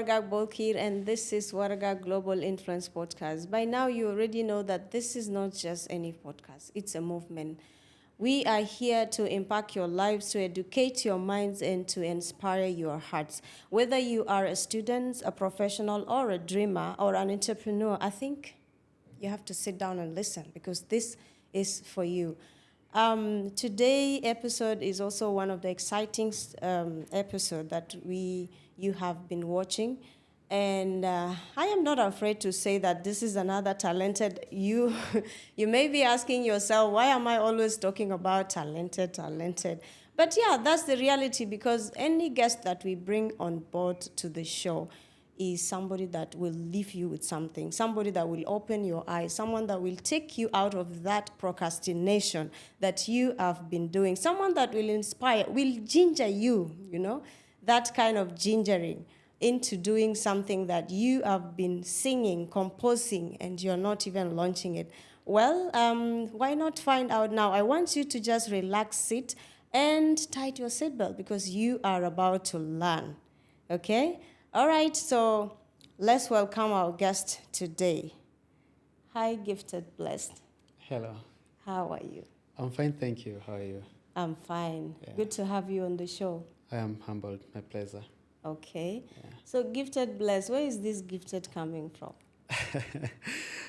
Nyawargak Kiir, and this is Waraga Global Influence Podcast. By now, you already know that this is not just any podcast, it's a movement. We are here to impact your lives, to educate your minds, and to inspire your hearts. Whether you are a student, a professional, or a dreamer, or an entrepreneur, I think you have to sit down and listen because this is for you. Today episode is also one of the exciting episode that you have been watching, and I am not afraid to say that this is another talented you. You may be asking yourself, why am I always talking about talented? But yeah, that's the reality, because any guest that we bring on board to the show is somebody that will leave you with something, somebody that will open your eyes, someone that will take you out of that procrastination that you have been doing, someone that will inspire, will ginger you, that kind of gingering into doing something that you have been singing, composing, and you're not even launching it. Well, why not find out now? I want you to just relax, sit, and tighten your seatbelt because you are about to learn, okay? All right, so let's welcome our guest today. Hi, Gifted Blessed. Hello. How are you? I'm fine, thank you. How are you? I'm fine. Yeah. Good to have you on the show. I am humbled. My pleasure. Okay. Yeah. So, Gifted Blessed, where is this gifted coming from?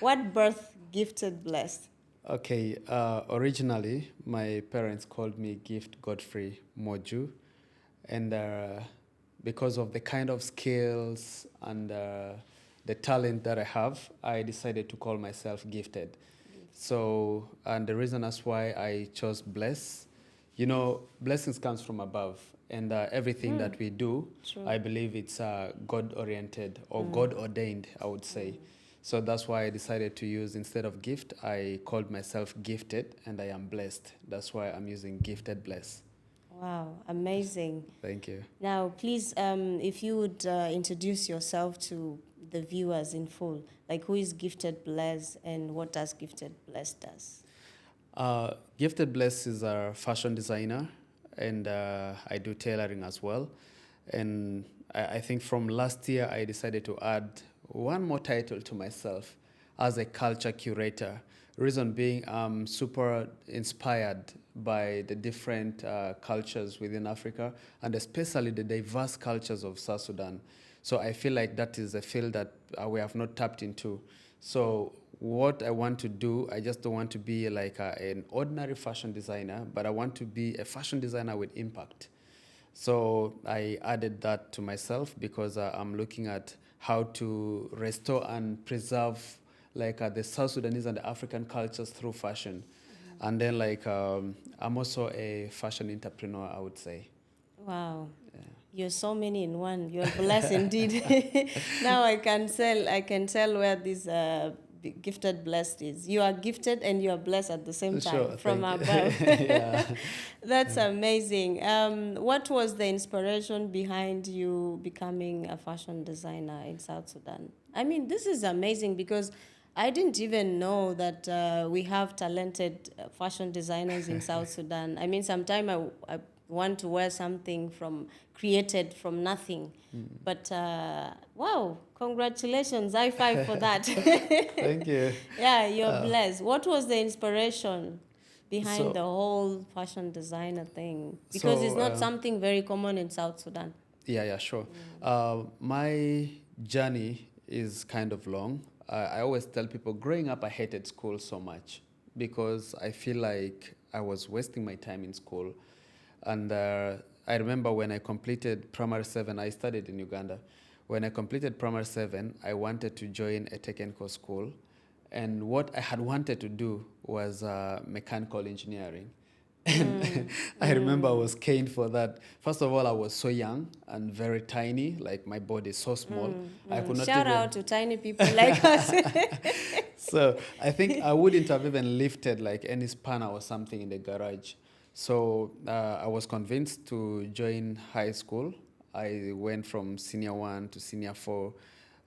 What birth Gifted Blessed? Okay, originally, my parents called me Gift Godfrey Moju, and because of the kind of skills and the talent that I have, I decided to call myself Gifted. So, and the reason that's why I chose Bless, blessings comes from above, and everything that we do, True. I believe it's God-oriented or God-ordained, I would say. So that's why I decided to use, instead of gift, I called myself Gifted, and I am blessed. That's why I'm using Gifted Bless. Wow, amazing. Thank you. Now, please, if you would introduce yourself to the viewers in full, like who is Gifted Bless and what does Gifted Bless does? Gifted Bless is a fashion designer, and I do tailoring as well. And I think from last year, I decided to add one more title to myself as a culture curator. Reason being, I'm super inspired by the different cultures within Africa, and especially the diverse cultures of South Sudan. So I feel like that is a field that we have not tapped into. So what I want to do, I just don't want to be like an ordinary fashion designer, but I want to be a fashion designer with impact. So I added that to myself because I'm looking at how to restore and preserve the South Sudanese and the African cultures through fashion. And then I'm also a fashion entrepreneur, I would say. Wow. Yeah. You're so many in one. You're blessed indeed. Now I can tell where this Gifted Blessed is. You are gifted and you are blessed at the same time, Sure, from thank you. above. Yeah. That's amazing. What was the inspiration behind you becoming a fashion designer in South Sudan? I mean, this is amazing because I didn't even know that we have talented fashion designers in South Sudan. I mean, sometimes I want to wear something created from nothing. But wow, congratulations, high five for that. Thank you. Yeah, you're blessed. What was the inspiration behind So- the whole fashion designer thing? Because So, it's not something very common in South Sudan. Yeah, sure. My journey is kind of long. I always tell people, growing up, I hated school so much because I feel like I was wasting my time in school. And I remember when I completed primary 7, I studied in Uganda. When I completed primary 7, I wanted to join a technical school. And what I had wanted to do was mechanical engineering. And I remember I was caned for that. First of all, I was so young and very tiny, like my body is so small. I could not Shout even... out to tiny people like us. So I think I wouldn't have even lifted like any spanner or something in the garage. So I was convinced to join high school. I went from senior 1 to senior 4.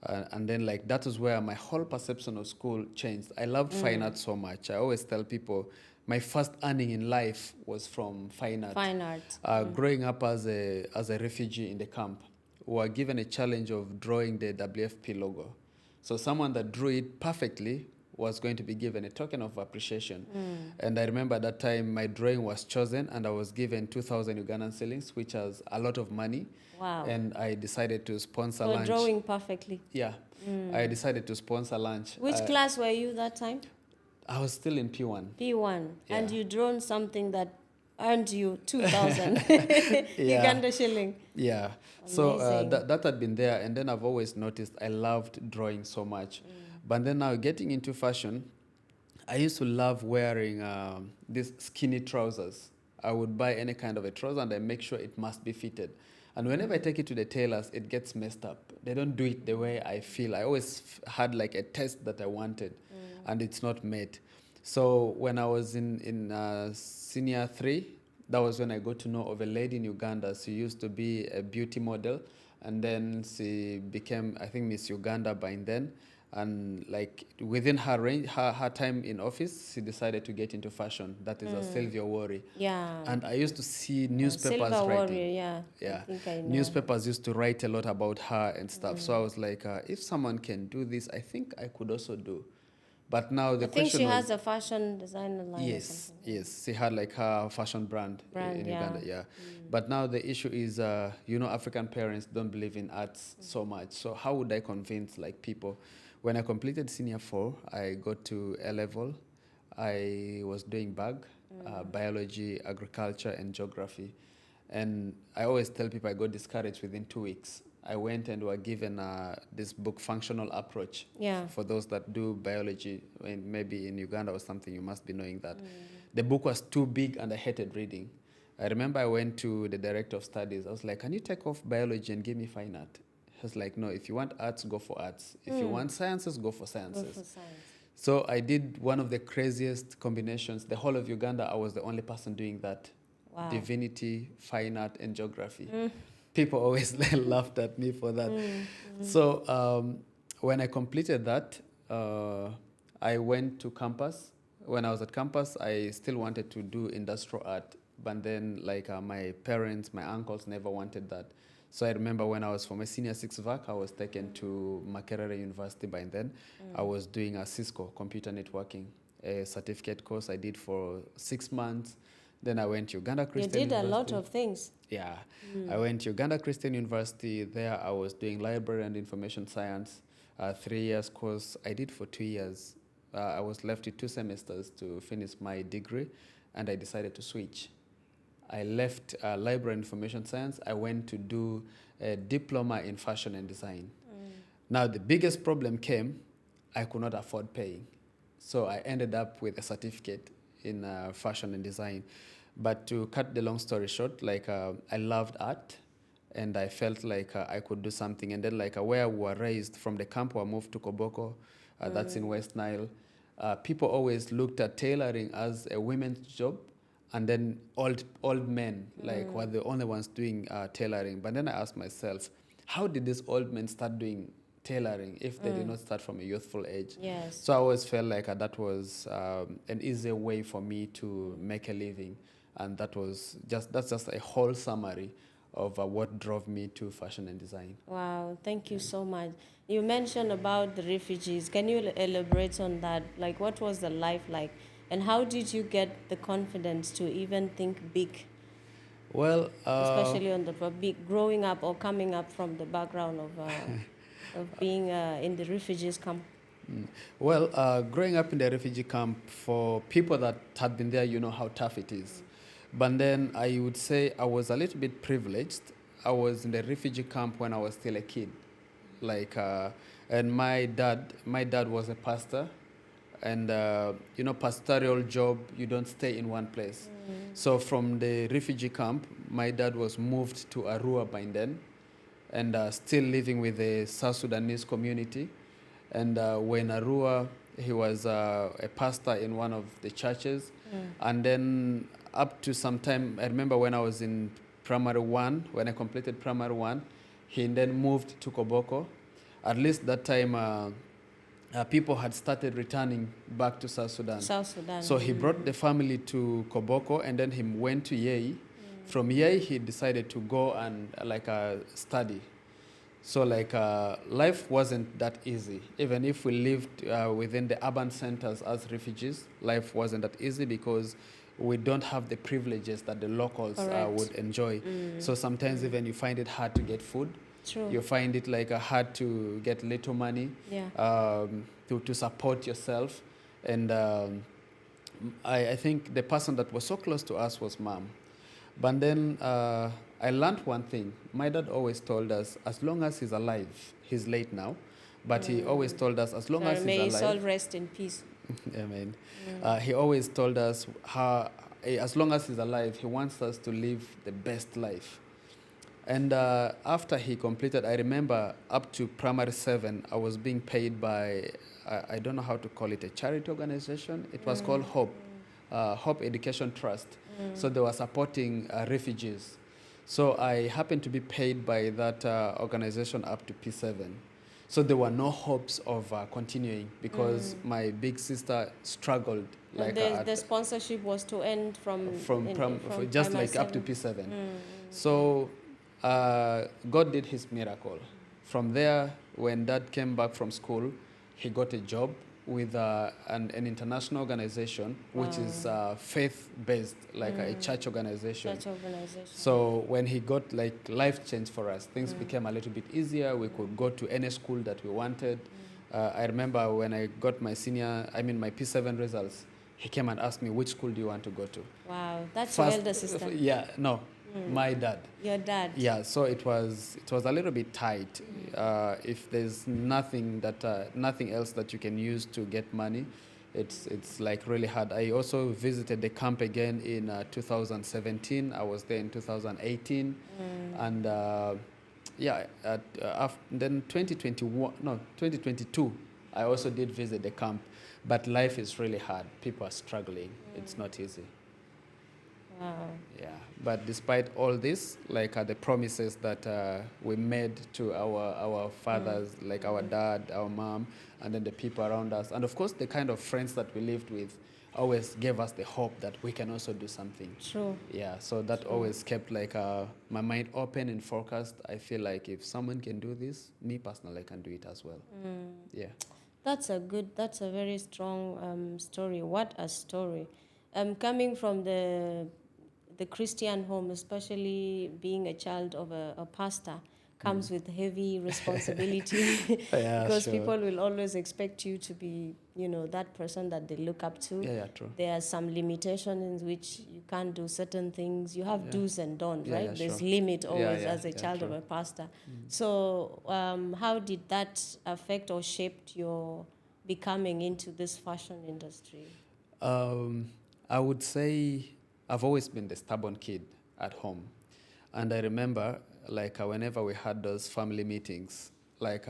And then that was where my whole perception of school changed. I loved fine art so much. I always tell people my first earning in life was from fine art. Fine art. Growing up as a refugee in the camp, were given a challenge of drawing the WFP logo. So someone that drew it perfectly was going to be given a token of appreciation. And I remember at that time my drawing was chosen and I was given 2,000 Ugandan shillings, which was a lot of money. Wow. And I decided to sponsor For lunch. drawing perfectly. Yeah. I decided to sponsor lunch. Which class were you that time? I was still in P1. P1. Yeah. And you drawn something that earned you 2,000 Yeah. Uganda shilling. Yeah. So that had been there. And then I've always noticed I loved drawing so much. But then now getting into fashion, I used to love wearing these skinny trousers. I would buy any kind of a trouser and I make sure it must be fitted. And whenever I take it to the tailors, it gets messed up. They don't do it the way I feel. I always had like a test that I wanted and it's not made. So when I was in senior 3, that was when I got to know of a lady in Uganda. She used to be a beauty model and then she became, I think, Miss Uganda by then. And like within her range, her time in office, she decided to get into fashion. That is a Sylvia Worry. Yeah. And I used to see newspapers Silver writing. Warrior, yeah. Yeah. I think I know. Newspapers used to write a lot about her and stuff. So I was like, if someone can do this, I think I could also do. But now the I think question she was, has a fashion designer line or yes, something. yes, she had like her fashion brand in yeah. Uganda, yeah. But now the issue is, African parents don't believe in arts so much. So how would I convince like people? When I completed senior 4, I got to A level. I was doing biology, agriculture, and geography. And I always tell people I got discouraged within 2 weeks. I went and were given this book, Functional Approach. Yeah. For those that do biology, and maybe in Uganda or something, you must be knowing that. The book was too big and I hated reading. I remember I went to the director of studies. I was like, can you take off biology and give me fine art? He was like, no, if you want arts, go for arts. If you want sciences, go for sciences. Go for science. So I did one of the craziest combinations. The whole of Uganda, I was the only person doing that. Wow. Divinity, fine art, and geography. People always laughed at me for that. So when I completed that, I went to campus. When I was at campus, I still wanted to do industrial art. But then my parents, my uncles never wanted that. So I remember when I was for my senior 6 VAC, I was taken to Makerere University by then. I was doing a Cisco computer networking, a certificate course I did for 6 months. Then I went to Uganda Christian University. You did a lot of things. Yeah. I went to Uganda Christian University. There I was doing library and information science, 3 years course. I did for 2 years. I was left with 2 semesters to finish my degree, and I decided to switch. I left library and information science. I went to do a diploma in fashion and design. Now, the biggest problem came, I could not afford paying. So I ended up with a certificate in fashion and design. But to cut the long story short, I loved art, and I felt like I could do something. And then where we were raised, from the camp we moved to Koboko, that's in West Nile, people always looked at tailoring as a women's job. And then old men were the only ones doing tailoring. But then I asked myself, how did these old men start doing tailoring if they did not start from a youthful age? Yes. So I always felt like that was an easier way for me to make a living. And that's just a whole summary of what drove me to fashion and design. Wow, thank you so much. You mentioned about the refugees. Can you elaborate on that? What was the life like? And how did you get the confidence to even think big? Well, especially on the big, growing up or coming up from the background of being in the refugees camp. Well, growing up in the refugee camp, for people that had been there, you know how tough it is. But then I would say I was a little bit privileged. I was in the refugee camp when I was still a kid, and my dad was a pastor. And, pastoral job, you don't stay in one place. So from the refugee camp, my dad was moved to Arua by then, and still living with the South Sudanese community. And when Arua, he was a pastor in one of the churches. And then up to some time, I remember when I was in primary 1, when I completed primary 1, he then moved to Koboko. At least that time, people had started returning back to South Sudan. So he brought the family to Koboko, and then he went to Yei. From Yei, he decided to go and study. So like life wasn't that easy. Even if we lived within the urban centers as refugees, life wasn't that easy because we don't have the privileges that the locals would enjoy. So sometimes even you find it hard to get food. True. You find it like hard to get little money to support yourself. And I think the person that was so close to us was mom. But then I learned one thing. My dad always told us, as long as he's alive, he's late now, but he always told us, as long as he's alive. May his soul rest in peace. Amen. He always told us how, as long as he's alive, he wants us to live the best life. And after he completed, I remember up to primary 7, I was being paid by, I don't know how to call it, a charity organization. It was called Hope, Hope Education Trust. So they were supporting refugees. So I happened to be paid by that organization up to P7. So there were no hopes of continuing because my big sister struggled. Like the sponsorship was to end from just like 7. Up to P7. So God did his miracle. From there, when Dad came back from school, he got a job with an international organization, which is faith-based, like a church organization. So when he got, like, life changed for us. Things became a little bit easier. We could go to any school that we wanted. I remember when I got my my P7 results, he came and asked me, which school do you want to go to? Wow, that's your elder sister. Yeah, no. My dad. Your dad. Yeah, so it was a little bit tight. If there's nothing else that you can use to get money, it's like really hard. I also visited the camp again in 2017. I was there in 2018, and then 2022, I also did visit the camp. But life is really hard. People are struggling. It's not easy. Wow. Yeah, but despite all this, like the promises that we made to our fathers, like our dad, our mom, and then the people around us, and of course the kind of friends that we lived with, always gave us the hope that we can also do something. True. Yeah, so that always kept like my mind open and focused. I feel like if someone can do this, me personally, I can do it as well. Yeah. That's a very strong story. What a story. Coming from the Christian home, especially being a child of a pastor, comes with heavy responsibility because people will always expect you to be, that person that they look up to. Yeah, true. There are some limitations in which you can't do certain things. You have do's and don'ts, right? There's limit always as a child of a pastor. So how did that affect or shaped your becoming into this fashion industry? I would say I've always been the stubborn kid at home. And I remember, like, whenever we had those family meetings, like,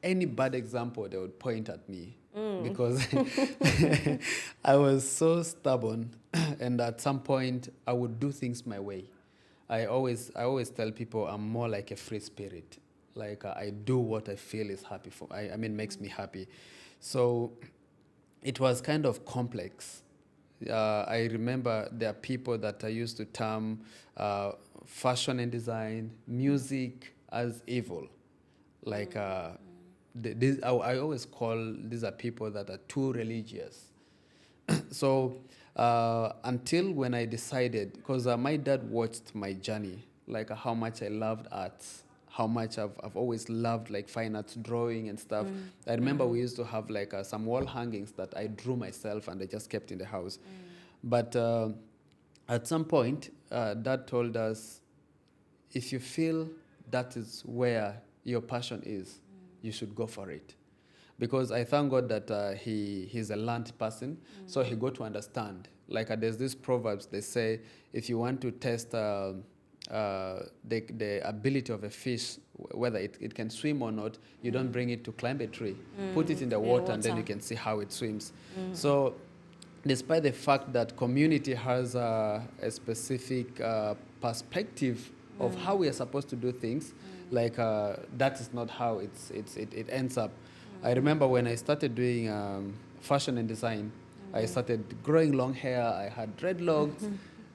any bad example, they would point at me because I was so stubborn. And at some point, I would do things my way. I always tell people I'm more like a free spirit. Like, I do what I feel is happy for, makes me happy. So it was kind of complex. I remember there are people that I used to term fashion and design, music as evil. Like, I always call these are people that are too religious. So until when I decided, because my dad watched my journey, like how much I loved arts, how much I've always loved like fine arts, drawing and stuff. I remember we used to have like some wall hangings that I drew myself and I just kept in the house. But at some point, Dad told us, if you feel that is where your passion is, you should go for it. Because I thank God that he's a learned person, so he got to understand. Like there's these proverbs, they say, if you want to test the ability of a fish, whether it can swim or not, you don't bring it to climb a tree. Put it in the water and then you can see how it swims. So despite the fact that community has a specific perspective of how we are supposed to do things, like that is not how it ends up. I remember when I started doing fashion and design, I started growing long hair, I had dreadlocks,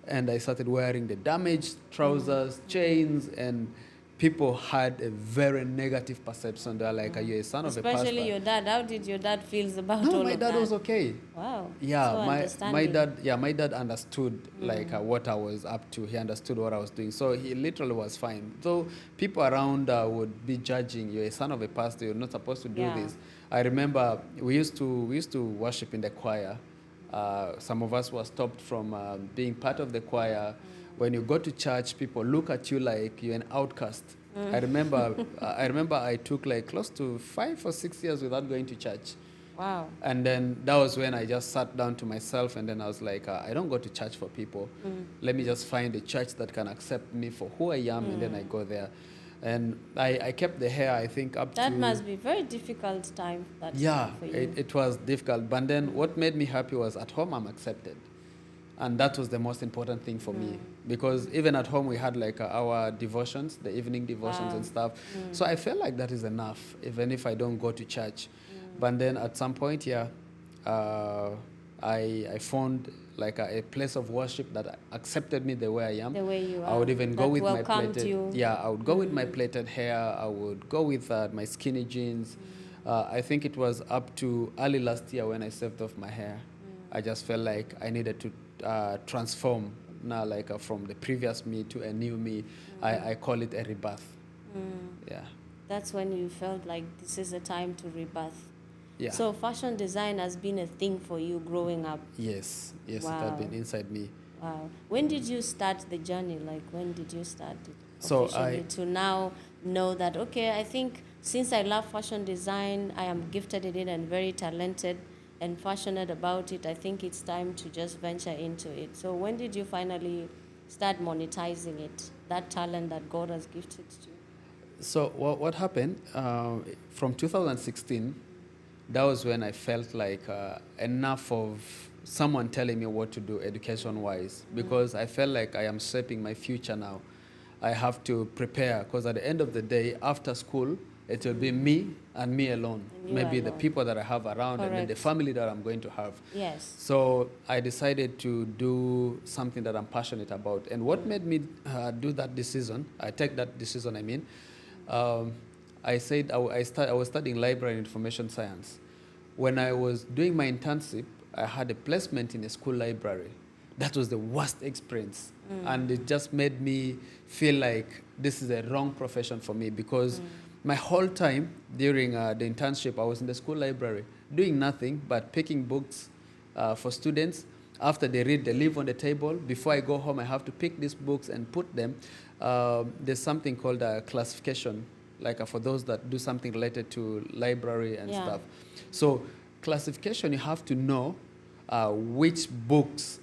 and I started wearing the damaged trousers, chains, and people had a very negative perception. They're like, "Are you a son of a pastor?" Especially your dad. How did your dad feels about No, all my of dad that? was okay. Wow. Yeah, So my dad understood like what I was up to. He understood what I was doing, so he literally was fine. So people around would be judging, "You're a son of a pastor. You're not supposed to do Yeah. this." I remember we used to worship in the choir. Some of us were stopped from being part of the choir. When you go to church, people look at you like you're an outcast. I remember I took like close to 5 or 6 years without going to church. Wow. And then that was when I just sat down to myself, and then I was like, I don't go to church for people. Let me just find a church that can accept me for who I am, and then I go there. And I kept the hair, I think, up That to... must be very difficult time for Yeah, you. it was difficult. But then what made me happy was at home I'm accepted. And that was the most important thing for me. Because even at home we had like our devotions, the evening devotions and stuff. So I felt like that is enough, even if I don't go to church. But then at some point, I found like a place of worship that accepted me the way I am. The way you are. I would even go with my plaited... You. Yeah, I would go with my plaited hair. I would go with my skinny jeans. I think it was up to early last year when I shaved off my hair. I just felt like I needed to transform now, like from the previous me to a new me. I call it a rebirth. Yeah. That's when you felt like this is a time to rebirth. Yeah. So fashion design has been a thing for you growing up. Yes, Wow. it had been inside me. Wow. When did you start the journey? Like, when did you start it So officially to now know that, okay, I think since I love fashion design, I am gifted in it and very talented and passionate about it, I think it's time to just venture into it. So when did you finally start monetizing it, that talent that God has gifted to you? So what happened, from 2016, that was when I felt like enough of someone telling me what to do education-wise, because I felt like I am shaping my future now. I have to prepare, because at the end of the day, after school, it will be me and me alone. Maybe the people that I have around and then the family that I'm going to have. Yes. So I decided to do something that I'm passionate about. And what made me do that decision, I mean, I said I was studying library and information science. When I was doing my internship, I had a placement in a school library. That was the worst experience. And it just made me feel like this is a wrong profession for me, because my whole time during the internship, I was in the school library doing nothing but picking books for students. After they read, they leave on the table. Before I go home, I have to pick these books and put them. There's something called a classification, like for those that do something related to library and stuff. So classification, you have to know which books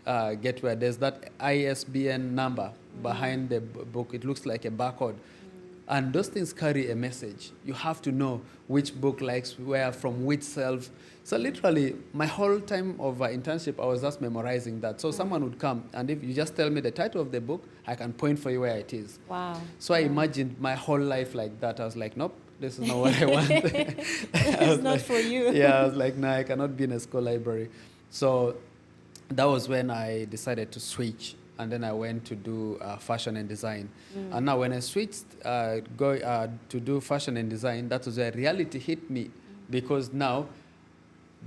get where. There's that ISBN number behind the book. It looks like a barcode. And those things carry a message. You have to know which book likes where, from which shelf. So literally, my whole time of internship, I was just memorizing that. So someone would come, and if you just tell me the title of the book, I can point for you where it is. Wow. So I imagined my whole life like that. I was like, nope, this is not what I want. It's not for you. Yeah, I was like, no, I cannot be in a school library. So that was when I decided to switch. And then I went to do fashion and design. And now when I switched to do fashion and design, that was where reality hit me. Because now,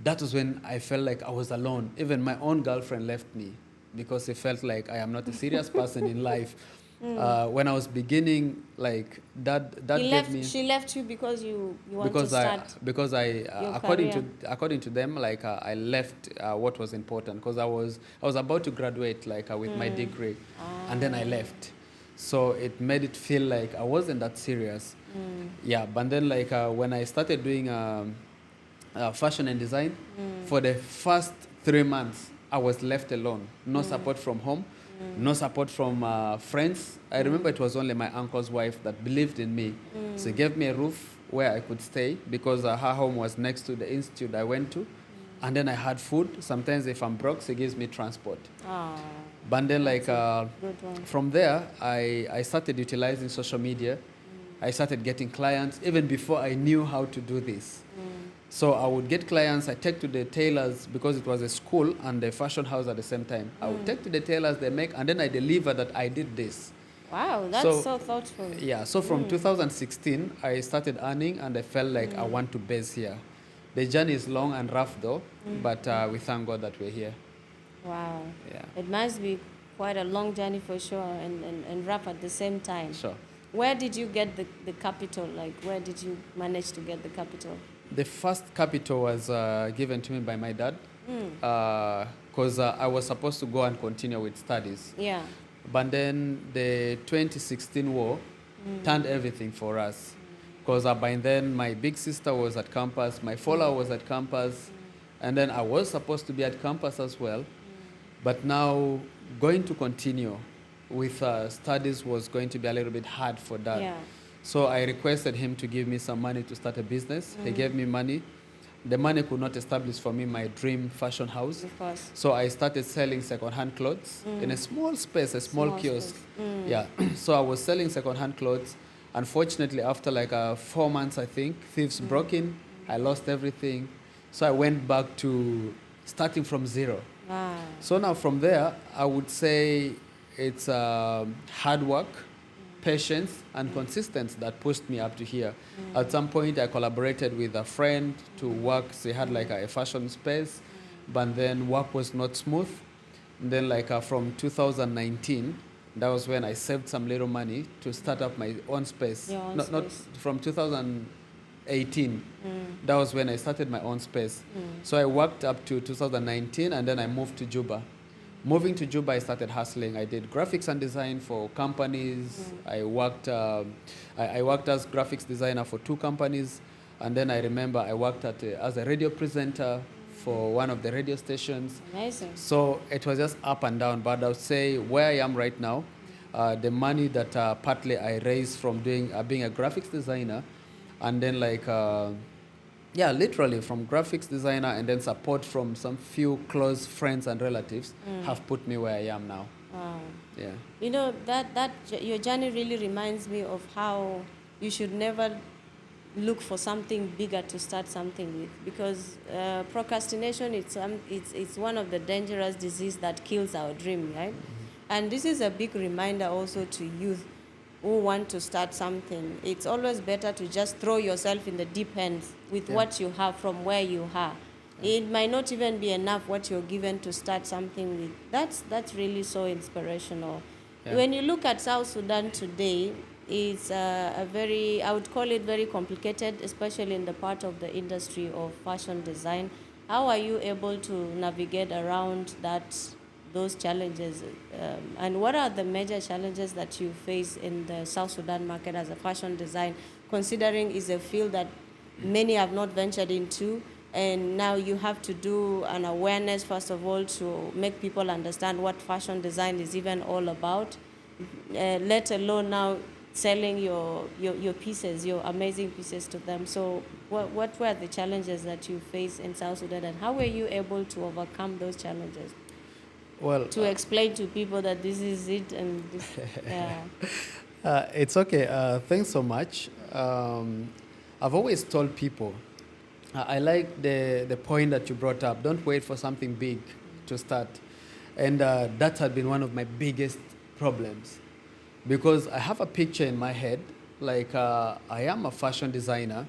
that was when I felt like I was alone. Even my own girlfriend left me, because it felt like I am not a serious person in life. When I was beginning, like that gave me... She left you because you want to start... Because according to them, like I left what was important, because I was about to graduate, like with my degree, and then I left. So it made it feel like I wasn't that serious. Yeah, but then like when I started doing fashion and design, for the first 3 months, I was left alone. No support from home. No support from friends. I remember it was only my uncle's wife that believed in me. She gave me a roof where I could stay, because her home was next to the institute I went to. And then I had food. Sometimes if I'm broke, she gives me transport. But then like from there, I started utilizing social media. I started getting clients even before I knew how to do this. So I would get clients, I take to the tailors, because it was a school and a fashion house at the same time. I would take to the tailors, they make, and then I deliver that I did this. Wow, that's so thoughtful. Yeah, so from 2016, I started earning and I felt like I want to base here. The journey is long and rough though, but we thank God that we're here. Wow. Yeah. It must be quite a long journey for sure, and rough at the same time. Sure. Where did you get the capital? Like, where did you manage to get the capital? The first capital was given to me by my dad because I was supposed to go and continue with studies. Yeah. But then the 2016 war turned everything for us. Because by then my big sister was at campus, my follower was at campus, and then I was supposed to be at campus as well. But now going to continue with studies was going to be a little bit hard for Dad. Yeah. So I requested him to give me some money to start a business. He gave me money. The money could not establish for me my dream fashion house. Of course. So I started selling second-hand clothes in a small space, a small kiosk. Space. Yeah. So I was selling second-hand clothes. Unfortunately, after like 4 months, I think, thieves broke in. I lost everything. So I went back to starting from zero. Wow. So now from there, I would say it's hard work, patience, and consistency that pushed me up to here. At some point, I collaborated with a friend to work. They had like a fashion space, but then work was not smooth. And then like from 2019, that was when I saved some little money to start up my own space. Your own Not space. from 2018. That was when I started my own space. So I worked up to 2019, and then I moved to Juba. Moving to Juba, I started hustling. I did graphics and design for companies. I worked as graphics designer for 2 companies. And then I remember I worked as a radio presenter for one of the radio stations. Amazing. So it was just up and down. But I would say where I am right now, the money that partly I raised from being a graphics designer, and then literally from graphics designer and then support from some few close friends and relatives have put me where I am now. Wow. Yeah. You know, your journey really reminds me of how you should never look for something bigger to start something with, because procrastination, it's one of the dangerous disease that kills our dream, right? And this is a big reminder also to youth who want to start something. It's always better to just throw yourself in the deep end with what you have from where you are. It might not even be enough what you're given to start something with. That's really so inspirational. Yeah. When you look at South Sudan today, it's I would call it very complicated, especially in the part of the industry of fashion design. How are you able to navigate around those challenges? And what are the major challenges that you face in the South Sudan market as a fashion design, considering it's a field that many have not ventured into, and now you have to do an awareness, first of all, to make people understand what fashion design is even all about, let alone now selling your pieces, your amazing pieces to them. So what were the challenges that you faced in South Sudan, and how were you able to overcome those challenges? Well, To explain to people that this is it, and this, yeah. it's okay. Thanks so much. I've always told people, I like the point that you brought up. Don't wait for something big to start. And that had been one of my biggest problems, because I have a picture in my head, like I am a fashion designer,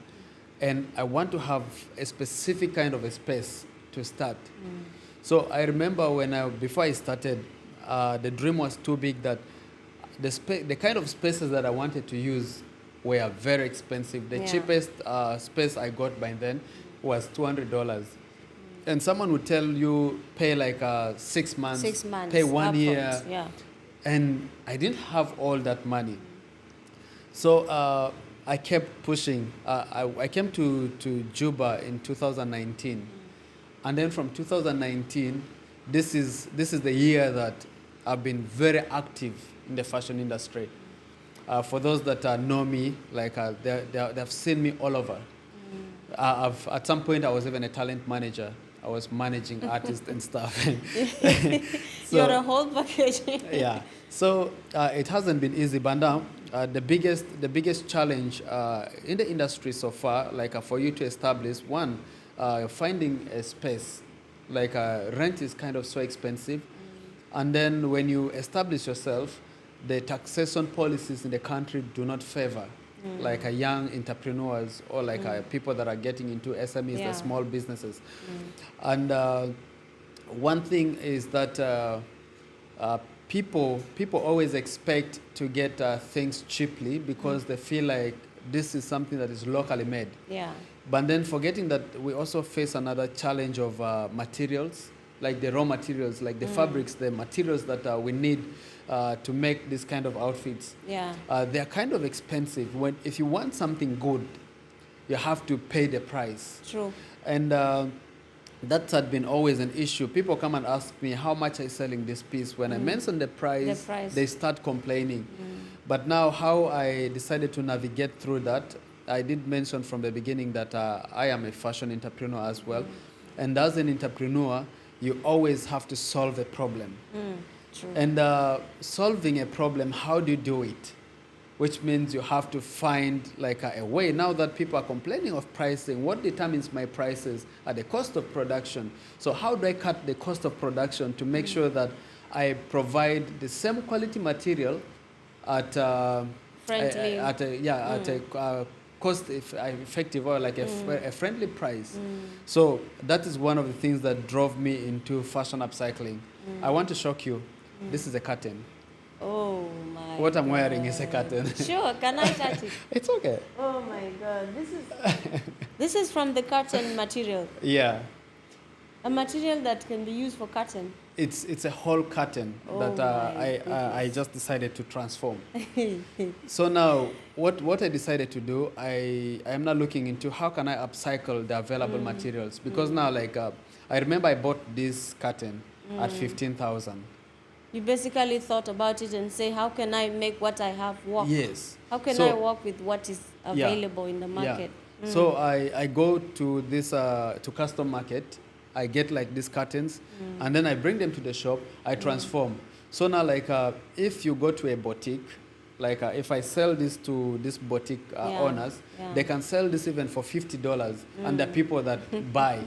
and I want to have a specific kind of a space to start. So I remember before I started, the dream was too big that the kind of spaces that I wanted to use were very expensive. The cheapest space I got by then was $200. And someone would tell you, pay like 6 months, 6 months, pay 1 upfront, year. yeah. And I didn't have all that money. So I kept pushing. I came to Juba in 2019. And then from 2019, this is the year that I've been very active in the fashion industry. For those that know me, they've seen me all over. At some point, I was even a talent manager. I was managing artists and stuff. So, you're a whole package. Yeah. So it hasn't been easy, but now the biggest challenge in the industry so far, for you to establish one, finding a space, rent is kind of so expensive, and then when you establish yourself, the taxation policies in the country do not favor like a young entrepreneurs or like people that are getting into SMEs, the small businesses. And one thing is that people always expect to get things cheaply because they feel like this is something that is locally made. Yeah. But then forgetting that we also face another challenge of materials, like the raw materials, like the fabrics, the materials that we need to make this kind of outfits. Yeah. They're kind of expensive. If you want something good, you have to pay the price. True. And that had been always an issue. People come and ask me, how much are you selling this piece? When I mention the price, they start complaining. But now how I decided to navigate through that, I did mention from the beginning that I am a fashion entrepreneur as well. And as an entrepreneur, you always have to solve a problem. True. And solving a problem, how do you do it? Which means you have to find like a way. Now that people are complaining of pricing, what determines my prices are the cost of production. So how do I cut the cost of production to make sure that I provide the same quality material at friendly, at a cost effective or like a friendly price. So that is one of the things that drove me into fashion upcycling. I want to shock you. This is a curtain. Oh my What I'm wearing is a curtain. Sure, can I touch it? It's okay. Oh my God, this is from the curtain material. Yeah. A material that can be used for curtain. It's a whole curtain that I just decided to transform. So now, what I decided to do, I am now looking into how can I upcycle the available materials. Because now, like, I remember I bought this curtain at 15,000. You basically thought about it and say, how can I make what I have work? Yes. How can I work with what is available in the market? Yeah. So I go to this to custom market. I get like these curtains, and then I bring them to the shop. I transform. So now, like, if you go to a boutique, like if I sell this to this boutique owners, they can sell this even for $50, and there are people that buy.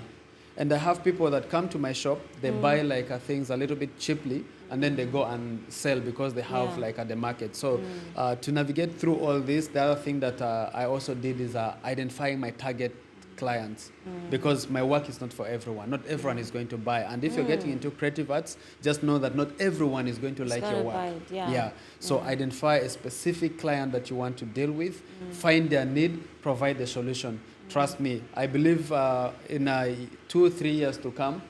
And I have people that come to my shop, they buy like things a little bit cheaply, and then they go and sell because they have like at the market. So to navigate through all this, the other thing that I also did is identifying my target clients, because my work is not for everyone. Not everyone is going to buy. And if you're getting into creative arts, just know that not everyone is going to like your work. So identify a specific client that you want to deal with, find their need, provide the solution. Trust me, I believe in 2 or 3 years to come,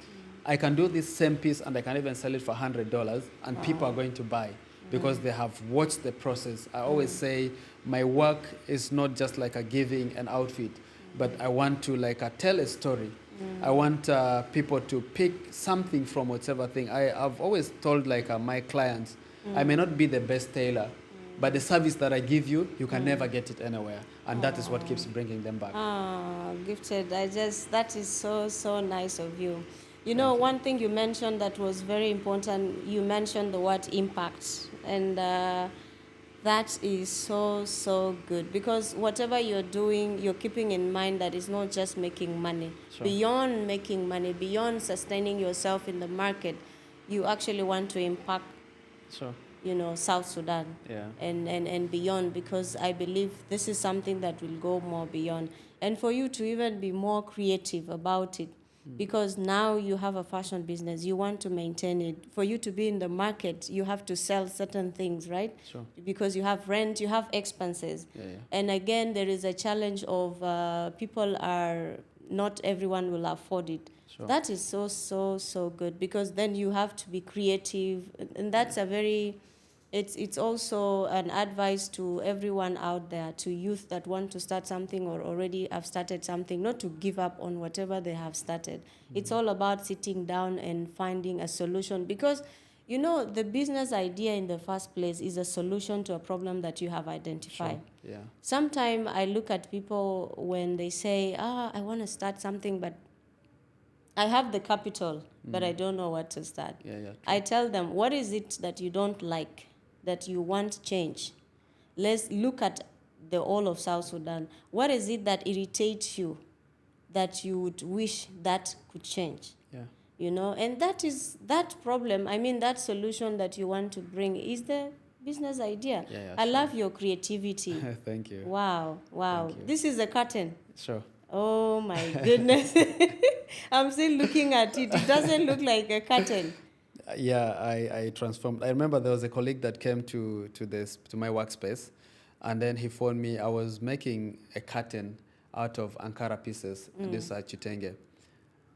I can do this same piece and I can even sell it for $100, and people are going to buy because they have watched the process. I always say my work is not just like a giving an outfit, but I want to like tell a story. I want people to pick something from whatever thing. I've always told like my clients, I may not be the best tailor, but the service that I give you, you can never get it anywhere. And that is what keeps bringing them back. Gifted. That is so nice of you. You know, one thing you mentioned that was very important, you mentioned the word impact. And that is so good, because whatever you're doing, you're keeping in mind that it's not just making money. Sure. Beyond making money, beyond sustaining yourself in the market, you actually want to impact, Sure. you know, South Sudan and beyond, because I believe this is something that will go more beyond. And for you to even be more creative about it, because now you have a fashion business, you want to maintain it. For you to be in the market, you have to sell certain things, right? Sure. Because you have rent, you have expenses. And again, there is a challenge of not everyone will afford it. Sure. That is so good, because then you have to be creative, and that's a very, it's also an advice to everyone out there, to youth that want to start something or already have started something, not to give up on whatever they have started. It's all about sitting down and finding a solution, because you know the business idea in the first place is a solution to a problem that you have identified. Sure. Yeah. Sometimes I look at people when they say, I want to start something, but I have the capital, but I don't know what to start. I tell them, what is it that you don't like, that you want change? Let's look at the whole of South Sudan. What is it that irritates you, that you would wish that could change? You know, and that is that problem. I mean, that solution that you want to bring is the business idea. Yeah, I sure. love your creativity. Thank you. Wow, wow. Thank you. This is a curtain. Sure. Oh my goodness. I'm still looking at it. It doesn't look like a curtain. Yeah, I transformed. I remember there was a colleague that came to my workspace, and then he phoned me. I was making a curtain out of Ankara pieces, this chitenge.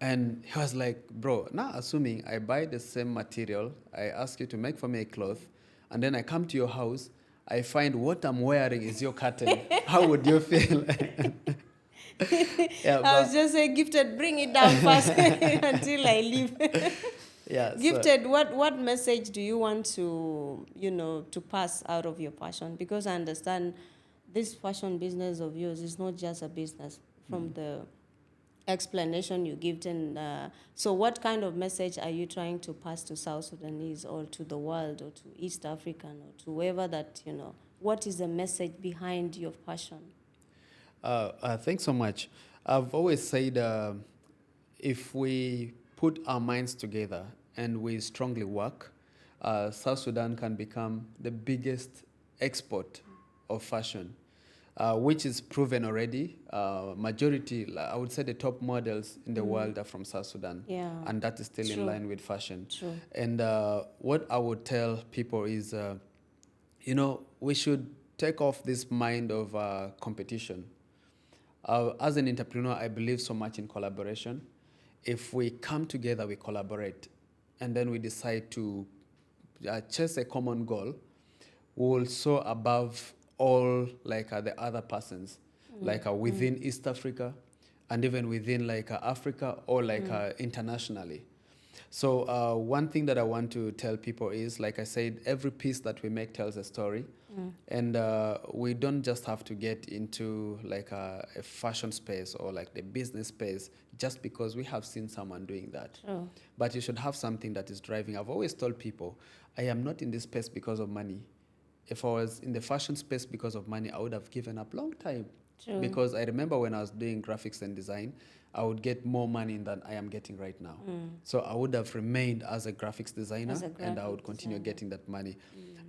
And he was like, bro, now assuming I buy the same material, I ask you to make for me a cloth, and then I come to your house, I find what I'm wearing is your curtain. How would you feel? Yeah, I was just saying, Gifted, bring it down fast until I leave. yeah, Gifted, what message do you want to, to pass out of your passion? Because I understand this fashion business of yours is not just a business from the explanation you give. And so what kind of message are you trying to pass to South Sudanese or to the world or to East African or to whoever that, what is the message behind your passion? Thanks so much. I've always said if we put our minds together and we strongly work, South Sudan can become the biggest export of fashion, which is proven already. Majority, I would say the top models in the world are from South Sudan. Yeah. And that is still in line with fashion. True. And what I would tell people is, we should take off this mind of competition. As an entrepreneur, I believe so much in collaboration. If we come together, we collaborate, and then we decide to chase a common goal, we will soar above all the other persons, within East Africa, and even within Africa or internationally. So one thing that I want to tell people is, like I said, every piece that we make tells a story. And we don't just have to get into a fashion space or the business space just because we have seen someone doing that. True. But you should have something that is driving. I've always told people, I am not in this space because of money. If I was in the fashion space because of money, I would have given up long time. True. Because I remember when I was doing graphics and design, I would get more money than I am getting right now. So I would have remained as a graphics designer and I would continue getting that money.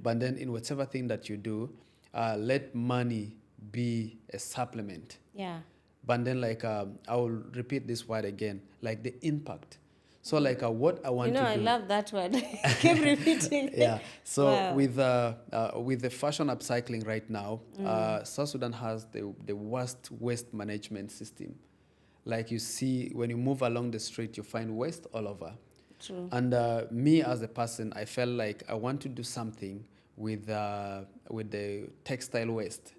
But then in whatever thing that you do, let money be a supplement. Yeah. But then I will repeat this word again, the impact. So what I want to do. I love that word. Keep repeating. Yeah. So Wow. with the fashion upcycling right now, South Sudan has the worst waste management system. Like you see, when you move along the street, you find waste all over. True. And me as a person, I felt like I want to do something with the textile waste,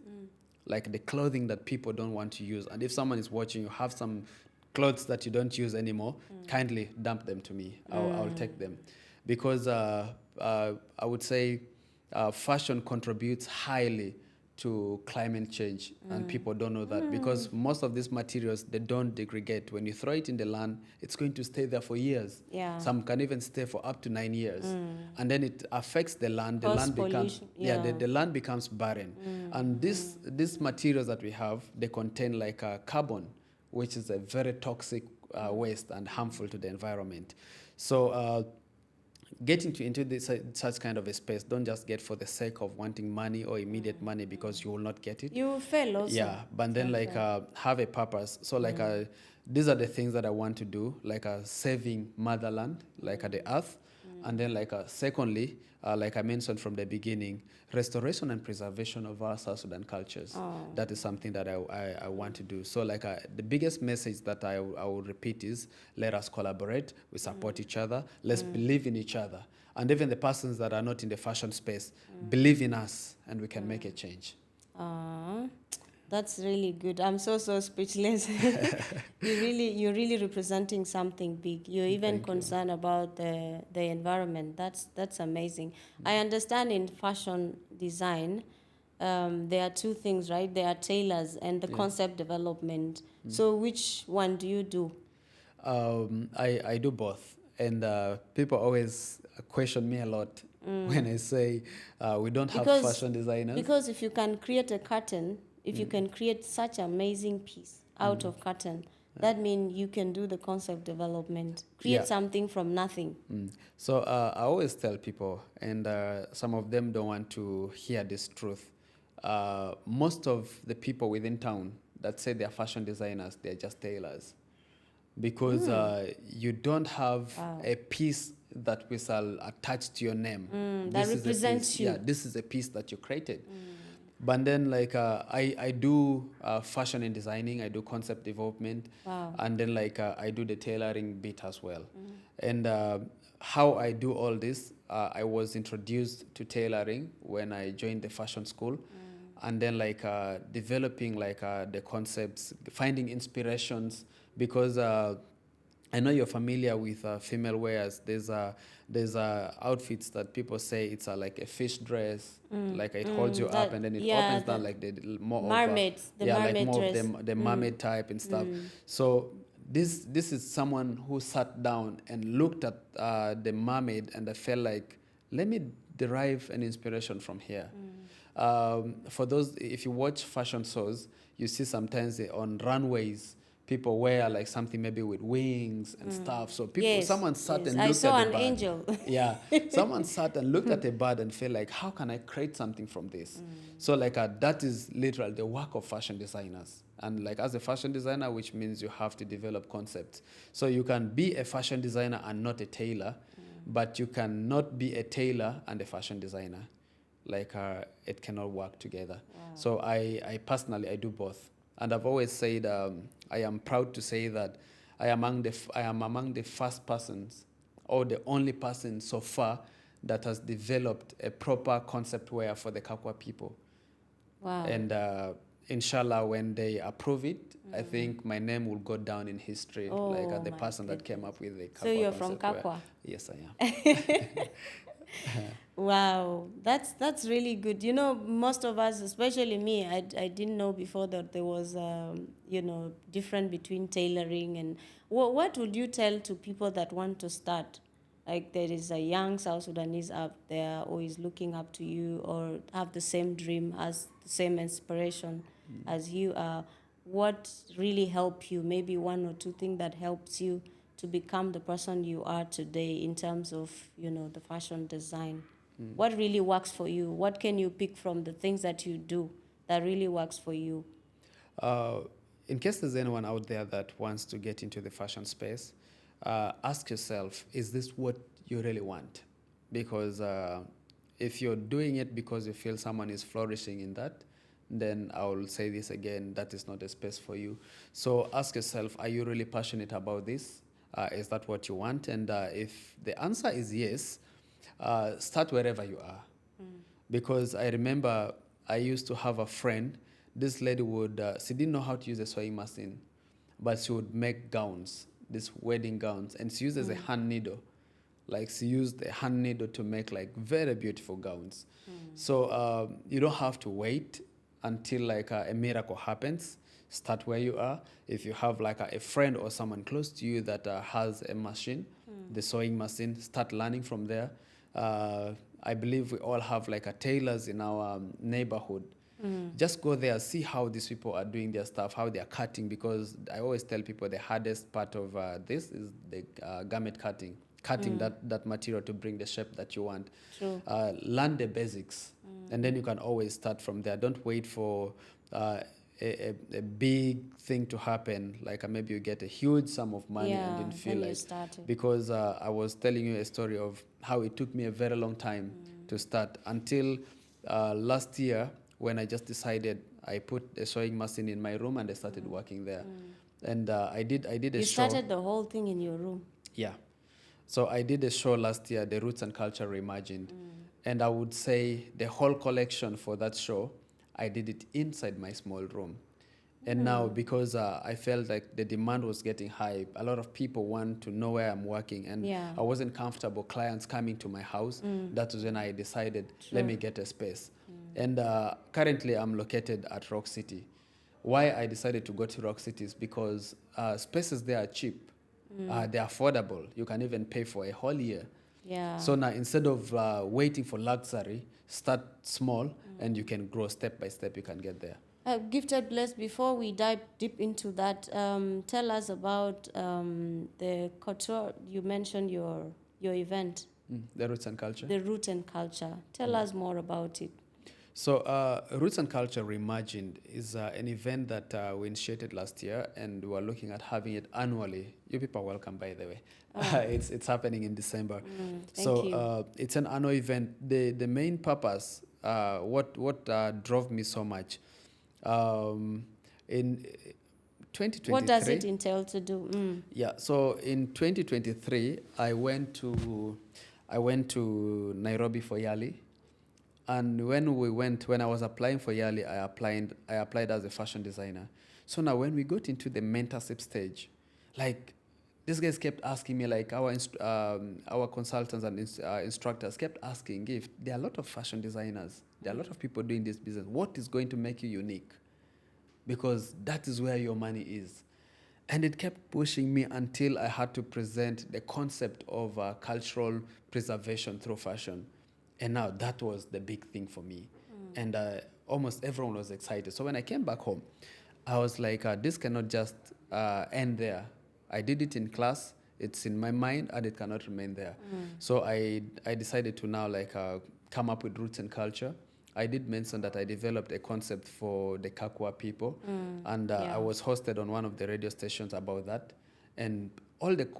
like the clothing that people don't want to use. And if someone is watching, you have some clothes that you don't use anymore, kindly dump them to me. I'll take them. Because I would say fashion contributes highly to climate change, and people don't know that because most of these materials, they don't degrade. When you throw it in the land, it's going to stay there for years. Yeah. Some can even stay for up to 9 years, and then it affects the land. The Cause land becomes pollution. the land becomes barren, and these materials that we have, they contain carbon, which is a very toxic waste and harmful to the environment. So getting into this such kind of a space, don't just get for the sake of wanting money or immediate money, because you will not get it. You will fail also. Yeah, but then have a purpose. So these are the things that I want to do, saving motherland, the earth, and then secondly, like I mentioned from the beginning, restoration and preservation of our South Sudan cultures. That is something that I want to do. So the biggest message that I will repeat is, let us collaborate, we support each other, let's believe in each other. And even the persons that are not in the fashion space, believe in us and we can make a change. That's really good. I'm so speechless. You're really representing something big. You're even concerned about the environment. That's amazing. I understand in fashion design, there are two things, right? There are tailors and the concept development. So which one do you do? I do both. And people always question me a lot when I say we don't have fashion designers. Because if you can create a curtain, if you can create such amazing piece out of curtain, That means you can do the concept development, create Yeah. something from nothing. So I always tell people, and some of them don't want to hear this truth. Most of the people within town that say they're fashion designers, they're just tailors, because you don't have a piece that was attached to your name. That This is a represents piece, you. Yeah, this is a piece that you created. But then, like, I do fashion and designing. I do concept development. Wow. And then, like, I do the tailoring bit as well. And how I do all this, I was introduced to tailoring when I joined the fashion school. And then, like, developing, like, the concepts, finding inspirations, because I know you're familiar with female wears. There's outfits that people say it's like a fish dress, like it holds you up and then it opens down, like the more mermaids, of like mermaid more dress. of the mermaid type and stuff. So this is someone who sat down and looked at the mermaid, and I felt like, let me derive an inspiration from here. For those, if you watch fashion shows, you see sometimes on runways, people wear like something maybe with wings and stuff. So people, someone sat and looked I saw at the an bird. angel. Yeah, someone sat and looked at a bird and felt like, how can I create something from this? So like that is literally the work of fashion designers. And like as a fashion designer, which means you have to develop concepts. So you can be a fashion designer and not a tailor, but you cannot be a tailor and a fashion designer. Like it cannot work together. Wow. So I personally, I do both. And I've always said, I am proud to say that I am among the first persons, or the only person so far, that has developed a proper concept wear for the Kakwa people. Wow. And inshallah, when they approve it, I think my name will go down in history, like the person that came up with the Kakwa. So you're from Kakwa? Wear. Yes, I am. Wow, that's really good. You know, most of us, especially me, I didn't know before that there was, different between tailoring and what would you tell to people that want to start? Like there is a young South Sudanese out there who is looking up to you or have the same dream, as the same inspiration as you are. What really helped you? Maybe one or two things that helps you to become the person you are today in terms of, the fashion design. What really works for you? What can you pick from the things that you do that really works for you? In case there's anyone out there that wants to get into the fashion space, ask yourself, is this what you really want? Because if you're doing it because you feel someone is flourishing in that, then I will say this again, that is not a space for you. So ask yourself, are you really passionate about this? Is that what you want? And if the answer is yes, start wherever you are. Because I remember I used to have a friend. This lady she didn't know how to use a sewing machine, but she would make gowns, these wedding gowns, and she uses a hand needle. Like she used a hand needle to make like very beautiful gowns. So you don't have to wait until like a miracle happens. Start where you are. If you have like a friend or someone close to you that has a machine, the sewing machine, start learning from there. I believe we all have like a tailors in our neighborhood. Just go there, see how these people are doing their stuff, how they are cutting, because I always tell people the hardest part of this is the garment cutting that material to bring the shape that you want. True. Learn the basics, and then you can always start from there. Don't wait for a big thing to happen, like maybe you get a huge sum of money and didn't feel like, because I was telling you a story of how it took me a very long time to start, until last year when I just decided, I put a sewing machine in my room and I started working there. And I did a show. You started the whole thing in your room? Yeah. So I did a show last year, The Roots and Culture Reimagined. And I would say the whole collection for that show, I did it inside my small room. And now, because I felt like the demand was getting high, a lot of people want to know where I'm working, and I wasn't comfortable clients coming to my house. That was when I decided, let me get a space. And currently, I'm located at Rock City. Why I decided to go to Rock City is because spaces there are cheap. They're affordable. You can even pay for a whole year. Yeah. So now, instead of waiting for luxury, start small, and you can grow step by step. You can get there. Gifted Bless, before we dive deep into that, tell us about the culture. You mentioned your event, The roots and culture. the Root and Culture. Tell us more about it. So, Roots and Culture Reimagined is an event that we initiated last year, and we're looking at having it annually. You people are welcome, by the way. Oh. It's happening in December. Thank you. It's an annual event. The main purpose, what drove me so much, in 2023. What does it entail to do? Yeah, so in 2023, I went to Nairobi for Yali. And when I was applying for Yali, I applied as a fashion designer. So now when we got into the mentorship stage, like these guys kept asking me, like our consultants and instructors kept asking if there are a lot of fashion designers, there are a lot of people doing this business. What is going to make you unique? Because that is where your money is. And it kept pushing me until I had to present the concept of cultural preservation through fashion. And now that was the big thing for me. And almost everyone was excited. So when I came back home, I was like, this cannot just end there. I did it in class, it's in my mind, and it cannot remain there. So I decided to now come up with Roots and Culture. I did mention that I developed a concept for the Kakwa people, and I was hosted on one of the radio stations about that. And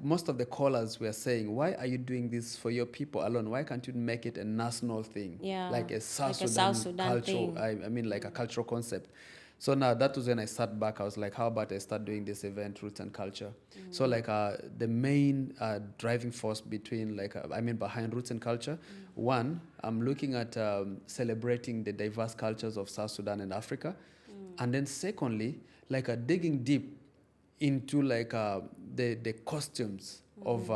most of the callers were saying, "Why are you doing this for your people alone? Why can't you make it a national thing, like a South Sudan cultural? I mean, like a cultural concept." So now that was when I sat back. I was like, "How about I start doing this event, Roots and Culture?" So the main driving force behind Roots and Culture, one, I'm looking at celebrating the diverse cultures of South Sudan and Africa, and then secondly, digging deep into the costumes of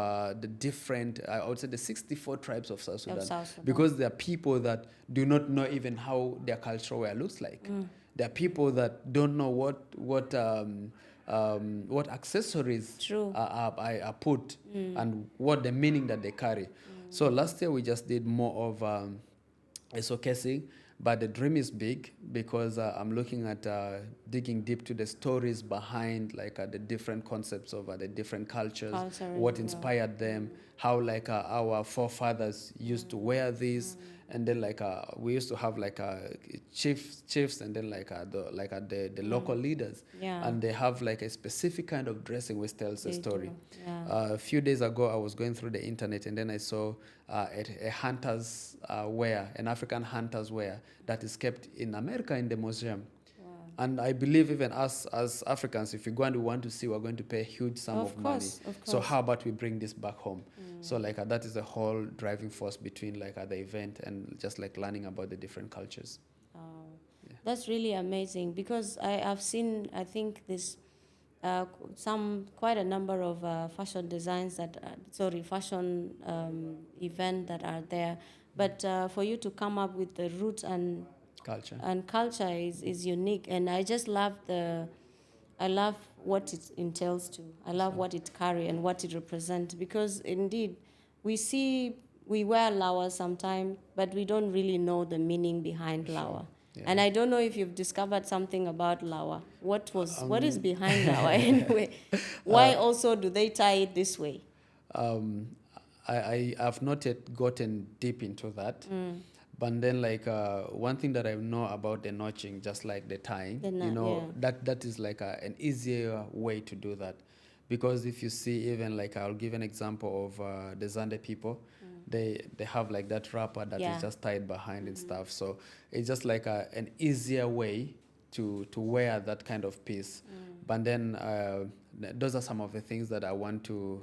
the different, I would say the 64 tribes of South Sudan. Because there are people that do not know even how their cultural wear looks like. There are people that don't know what accessories are put and what the meaning that they carry. So last year we just did more of a showcasing, but the dream is big because I'm looking at digging deep to the stories behind the different concepts of the different cultures, what inspired them, how our forefathers used to wear this, and then we used to have chiefs and then the local leaders, and they have a specific kind of dressing which tells a story. A few days ago I was going through the internet and then I saw a hunter's wear, an African hunter's wear that is kept in America in the museum. And I believe even us as Africans, if we go and we want to see, we're going to pay a huge sum of money. So how about we bring this back home? So that is the whole driving force between the event and just learning about the different cultures. That's really amazing because I've seen, I think this, quite a number of fashion designs fashion event that are there. But for you to come up with the roots and culture is unique, and I just love I love what it entails to. I love what it carry and what it represents, because indeed we wear lawa sometimes, but we don't really know the meaning behind lawa. Yeah. And I don't know if you've discovered something about lawa. What is behind lawa anyway? Why also do they tie it this way? I have not yet gotten deep into that. But then one thing that I know about the notching, just like the tying, that is an easier way to do that. Because if you see even I'll give an example of the Zande people, they have that wrapper that is just tied behind and stuff. So it's just an easier way to wear that kind of piece. But then those are some of the things that I want to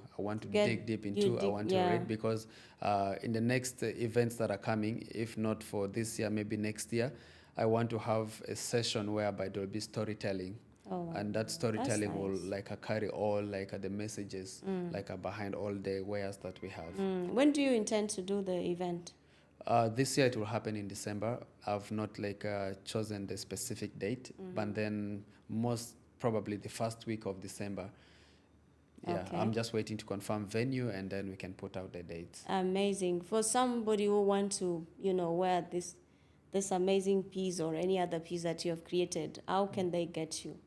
dig deep into. I want to read, because in the next events that are coming, if not for this year, maybe next year, I want to have a session whereby there will be storytelling. And that storytelling will carry all the messages behind all the wares that we have. When do you intend to do the event? This year it will happen in December. I've not chosen the specific date, but then most probably the first week of December. Yeah, okay. I'm just waiting to confirm venue, and then we can put out the dates. Amazing. For somebody who wants to, wear this amazing piece or any other piece that you have created, how can they get you?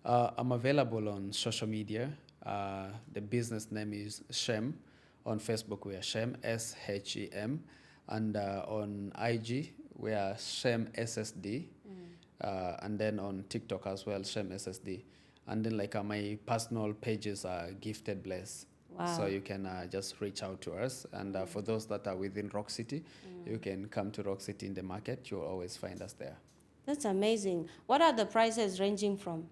I'm available on social media. The business name is Shem. On Facebook, we are Shem, Shem. And on IG, we are Shem SSD. And then on TikTok as well, Shem SSD. And then like my personal pages are Gifted Bless. Wow. So you can just reach out to us. And for those that are within Rock City, you can come to Rock City in the market. You'll always find us there. That's amazing. What are the prices ranging from?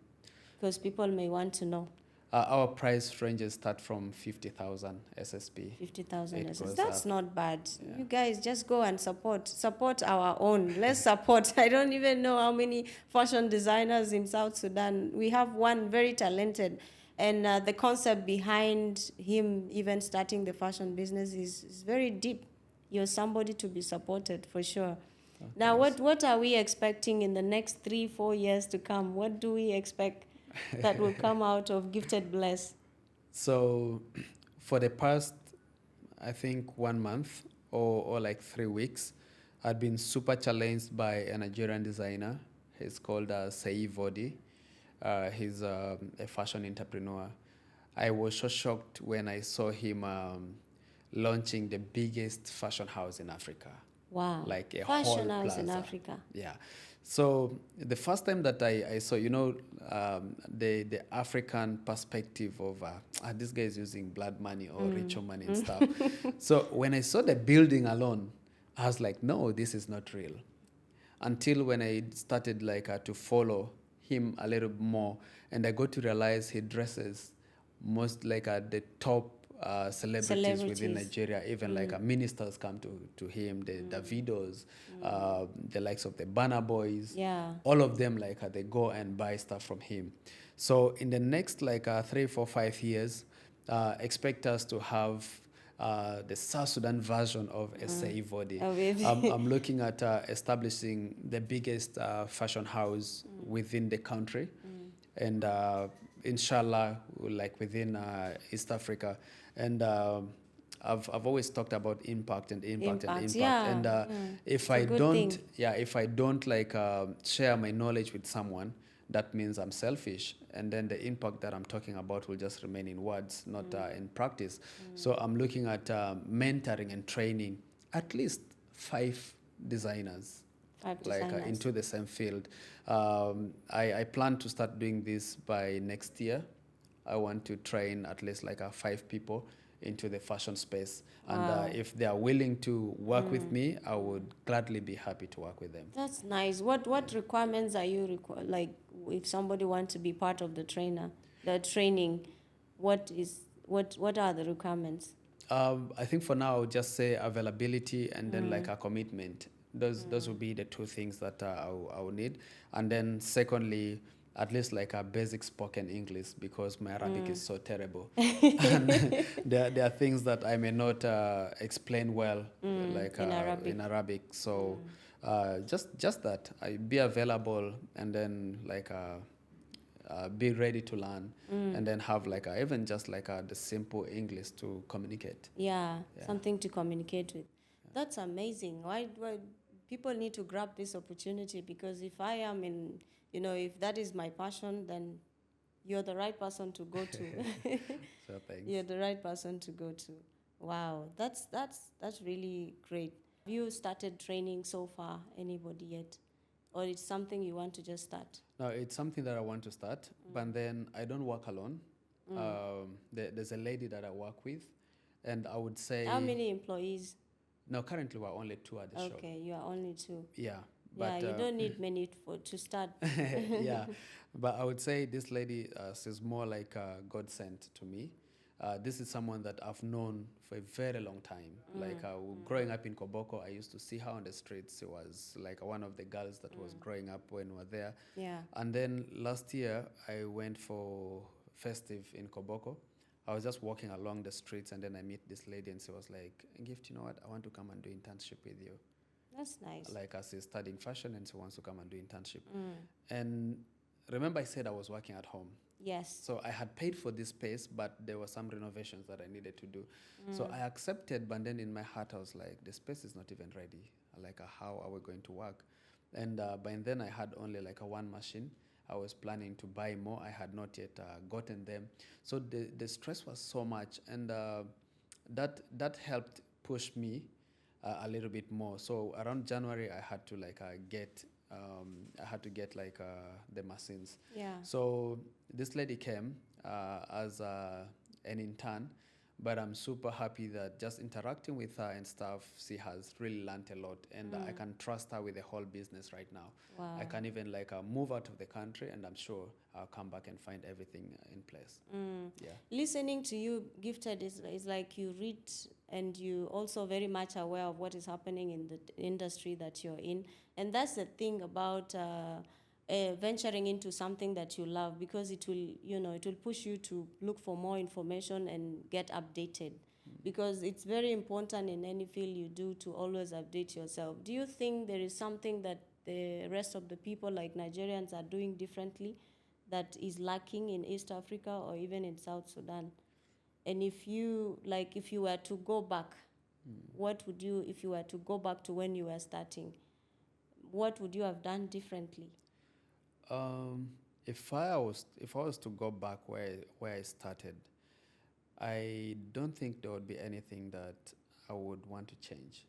Because people may want to know. Our price ranges start from 50,000 SSP. 50,000 It SSP. goes That's up. not bad. Yeah. You guys just go and support our own. Let's support. I don't even know how many fashion designers in South Sudan. We have one very talented, and the concept behind him even starting the fashion business is very deep. You're somebody to be supported for sure. Now, what are we expecting in the next 3-4 years to come? What do we expect that will come out of Gifted Bless? So for the past, I think 1 month or like 3 weeks, I've been super challenged by a Nigerian designer. He's called Sei Vodi. He's a fashion entrepreneur. I was so shocked when I saw him launching the biggest fashion house in Africa. Wow. Like a fashion whole house in plaza. Africa. Yeah. So the first time that I saw, the African perspective of this guy is using blood money or ritual money and stuff. So when I saw the building alone, I was like, no, this is not real. Until when I started to follow him a little more, and I got to realize he dresses most the top celebrities within Nigeria. Even ministers come to him, the Davidos, the likes of the Burna Boys. Yeah. All of them they go and buy stuff from him. So in the next 3, 4, 5 years, expect us to have the South Sudan version of Sei Vodi. I'm looking at establishing the biggest fashion house within the country, and inshallah, within East Africa. And I've always talked about impact. Yeah. And if I don't share my knowledge with someone, that means I'm selfish, and then the impact that I'm talking about will just remain in words, not in practice. So I'm looking at mentoring and training at least 5 designers. Into the same field. I plan to start doing this by next year. I want to train at least 5 people into the fashion space. Wow. And if they are willing to work with me, I would gladly be happy to work with them. That's nice. What requirements are you if somebody wants to be part of the training, what are the requirements? I think for now, I'll just say availability and then a commitment. Those will be the 2 things that I will need. And then secondly, at least a basic spoken English, because my Arabic is so terrible. And there are things that I may not explain well in Arabic. So just that. I be available, and then be ready to learn, and then have even just the simple English to communicate. Yeah, something to communicate with. That's amazing. Why people need to grab this opportunity? Because if I am if that is my passion, then you're the right person to go to. So thanks. You're the right person to go to. Wow, that's really great. Have you started training so far? Anybody yet? Or it's something you want to just start? No, it's something that I want to start, but then I don't work alone. There's a lady that I work with, and I would say... How many employees? No, currently we're only 2 at the shop. Okay, you are only 2. Yeah. But, you don't need many to start. Yeah, but I would say this lady is more like God sent to me. This is someone that I've known for a very long time. Growing up in Koboko, I used to see her on the streets. She was one of the girls that was growing up when we were there. Yeah. And then last year, I went for festive in Koboko. I was just walking along the streets, and then I meet this lady, and she was like, Gift, you know what? I want to come and do internship with you. That's nice. As she's studying fashion, and she wants to come and do internship. And remember I said I was working at home. Yes. So I had paid for this space, but there were some renovations that I needed to do. So I accepted, but then in my heart I was like, the space is not even ready. How are we going to work? And by then I had only like a one machine. I was planning to buy more. I had not yet gotten them. So the stress was so much, and that helped push me a little bit more. So around January, I had to like get like the machines. Yeah. So this lady came as an intern, but I'm super happy that just interacting with her and stuff, she has really learned a lot, and I can trust her with the whole business right now. Wow. I can even like move out of the country, and I'm sure I'll come back and find everything in place. Yeah. Listening to you, Gifted, is like you read and you also very much aware of what is happening in the industry that you're in. And that's the thing about venturing into something that you love, because it will, it will push you to look for more information and get updated. Because it's very important in any field you do to always update yourself. Do you think there is something that the rest of the people, like Nigerians, are doing differently that is lacking in East Africa or even in South Sudan? And if you were to go back, what would you, if you were to go back to when you were starting, what would you have done differently? If I was to go back where I started, I don't think there would be anything that I would want to change.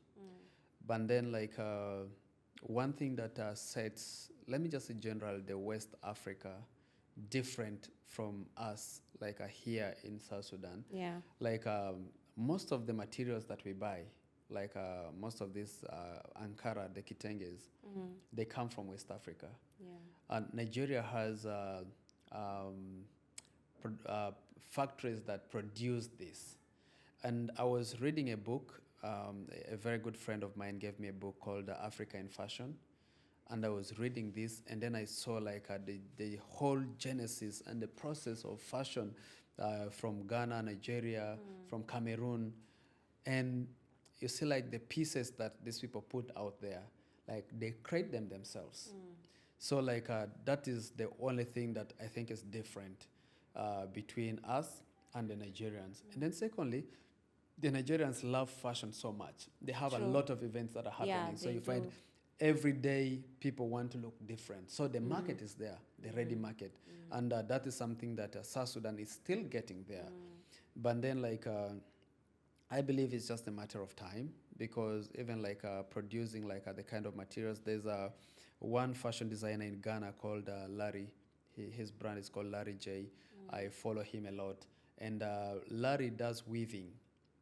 But then, like one thing that sets, let me just say, general, the West Africa different from us, like here in South Sudan. Yeah. Like most of the materials that we buy, like most of these Ankara, the Kitenges, they come from West Africa. Yeah. And Nigeria has factories that produce this. And I was reading a book. A very good friend of mine gave me a book called Africa in Fashion. And I was reading this, and then I saw like the whole genesis and the process of fashion from Ghana, Nigeria, from Cameroon. And you see like the pieces that these people put out there, like they create them themselves. So like that is the only thing that I think is different between us and the Nigerians. And then secondly, the Nigerians love fashion so much. They have a True. lot of events that are happening. Yeah, So they you do. find every day people want to look different. So the market is there, the ready market. And that is something that South Sudan is still getting there. But then like I believe it's just a matter of time, because even like producing like the kind of materials, there's one fashion designer in Ghana called Larry. His brand is called Larry J. I follow him a lot. And Larry does weaving.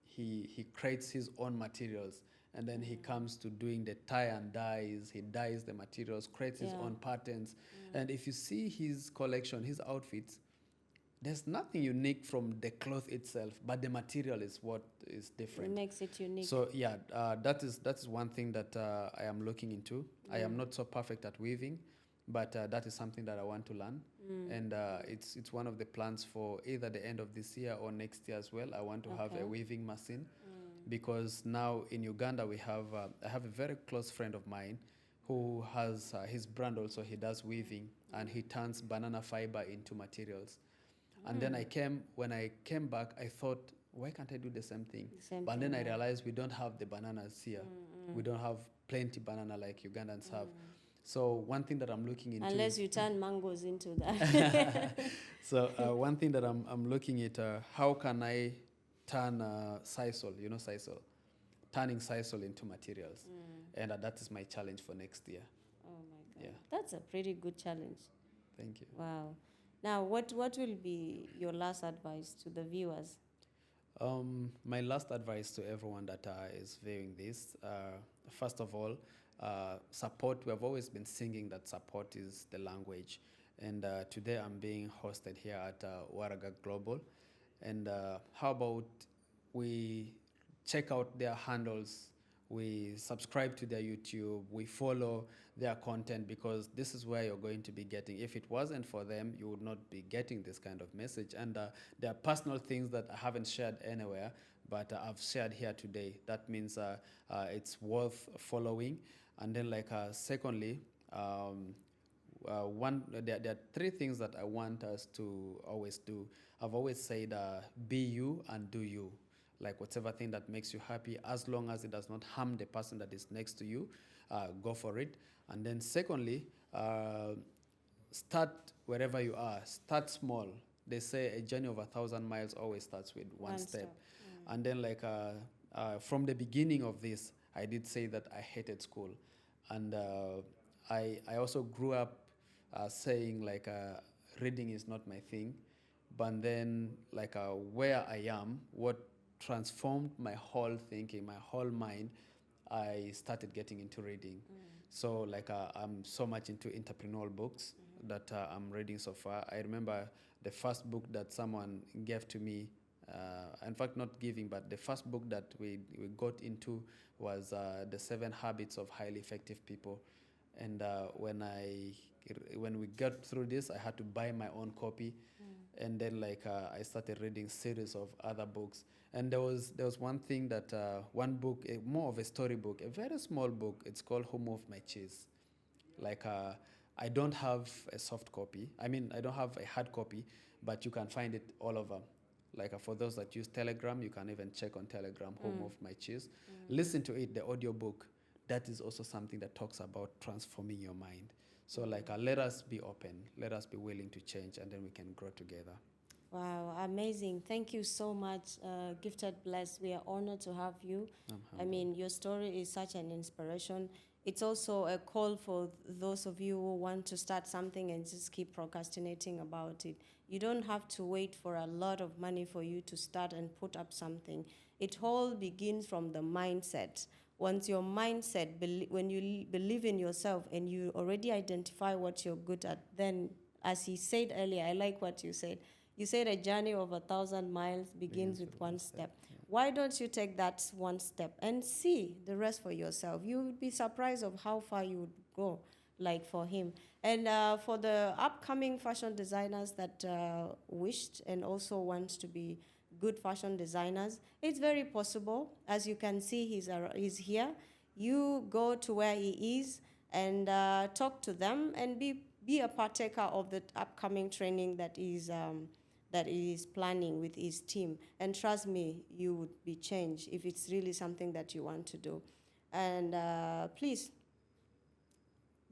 He creates his own materials, and then he comes to doing the tie and dyes. He dyes the materials, creates his own patterns. And if you see his collection, his outfits, there's nothing unique from the cloth itself, but the material is what is It different. makes it unique. So yeah, that is one thing that I am looking into. I am not so perfect at weaving, but that is something that I want to learn, and it's one of the plans for either the end of this year or next year as well. I want to have Okay. a weaving machine, because now in Uganda we have I have a very close friend of mine who has his brand also. He does weaving, and he turns banana fiber into materials. And then when I came back, I thought, why can't I do the same thing? But then I realized we don't have the bananas here. We don't have plenty banana like Ugandans have. So one thing that I'm looking into, Unless you turn mangoes into that. so one thing that I'm looking at, how can I turn sisal, sisal, turning sisal into materials, and that is my challenge for next year. Oh my God. Yeah. That's a pretty good challenge. Thank you. Wow. Now, what will be your last advice to the viewers? My last advice to everyone that is viewing this, first of all, support. We have always been singing that support is the language. And today I'm being hosted here at Waraga Global. And how about we check out their handles, we subscribe to their YouTube, we follow their content, because this is where you're going to be getting. If it wasn't for them, you would not be getting this kind of message. And there are personal things that I haven't shared anywhere, but I've shared here today. That means it's worth following. And then secondly, there are three things that I want us to always do. I've always said, be you and do you. Like whatever thing that makes you happy, as long as it does not harm the person that is next to you, go for it. And then secondly, start wherever you are. Start small. They say a journey of 1,000 miles always starts with one step. And then from the beginning of this, I did say that I hated school. And I also grew up saying reading is not my thing. But then where I am, what transformed my whole thinking, my whole mind, I started getting into reading. So I'm so much into entrepreneurial books that I'm reading so far. I remember the first book that someone gave to me, in fact not giving, but the first book that we got into was The 7 Habits of Highly Effective People. And when we got through this, I had to buy my own copy. And then I started reading series of other books. And there was one thing that one book, more of a story book, a very small book. It's called Who Moved My Cheese. I don't have a soft copy. I mean, I don't have a hard copy, but you can find it all over. For those that use Telegram, you can even check on Telegram, Who Moved My Cheese. Listen to it, the audio book. That is also something that talks about transforming your mind. So let us be open, let us be willing to change, and then we can grow together. Wow, amazing. Thank you so much, Gifted Bless. We are honored to have you. I mean, your story is such an inspiration. It's also a call for those of you who want to start something and just keep procrastinating about it. You don't have to wait for a lot of money for you to start and put up something. It all begins from the mindset. Once your mindset, when you believe in yourself and you already identify what you're good at, then, as he said earlier, I like what you said. You said a journey of 1,000 miles begins with one step. Yeah. Why don't you take that one step and see the rest for yourself? You would be surprised of how far you would go, like for him. And for the upcoming fashion designers that wished and also want to be good fashion designers, it's very possible. As you can see, he's here. You go to where he is and talk to them and be a partaker of the upcoming training that is planning with his team. And trust me, you would be changed if it's really something that you want to do. And please,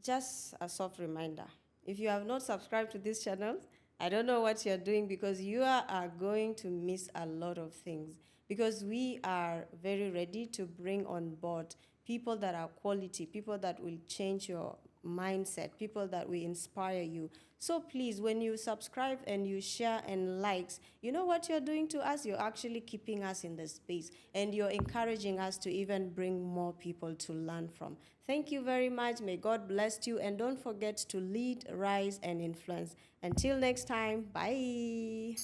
just a soft reminder, if you have not subscribed to this channel, I don't know what you're doing, because you are going to miss a lot of things, because we are very ready to bring on board people that are quality, people that will change your mindset, people that will inspire you. So please, when you subscribe and you share and likes, you know what you're doing to us? You're actually keeping us in the space, and you're encouraging us to even bring more people to learn from. Thank you very much. May God bless you, and don't forget to lead, rise, and influence. Until next time, bye.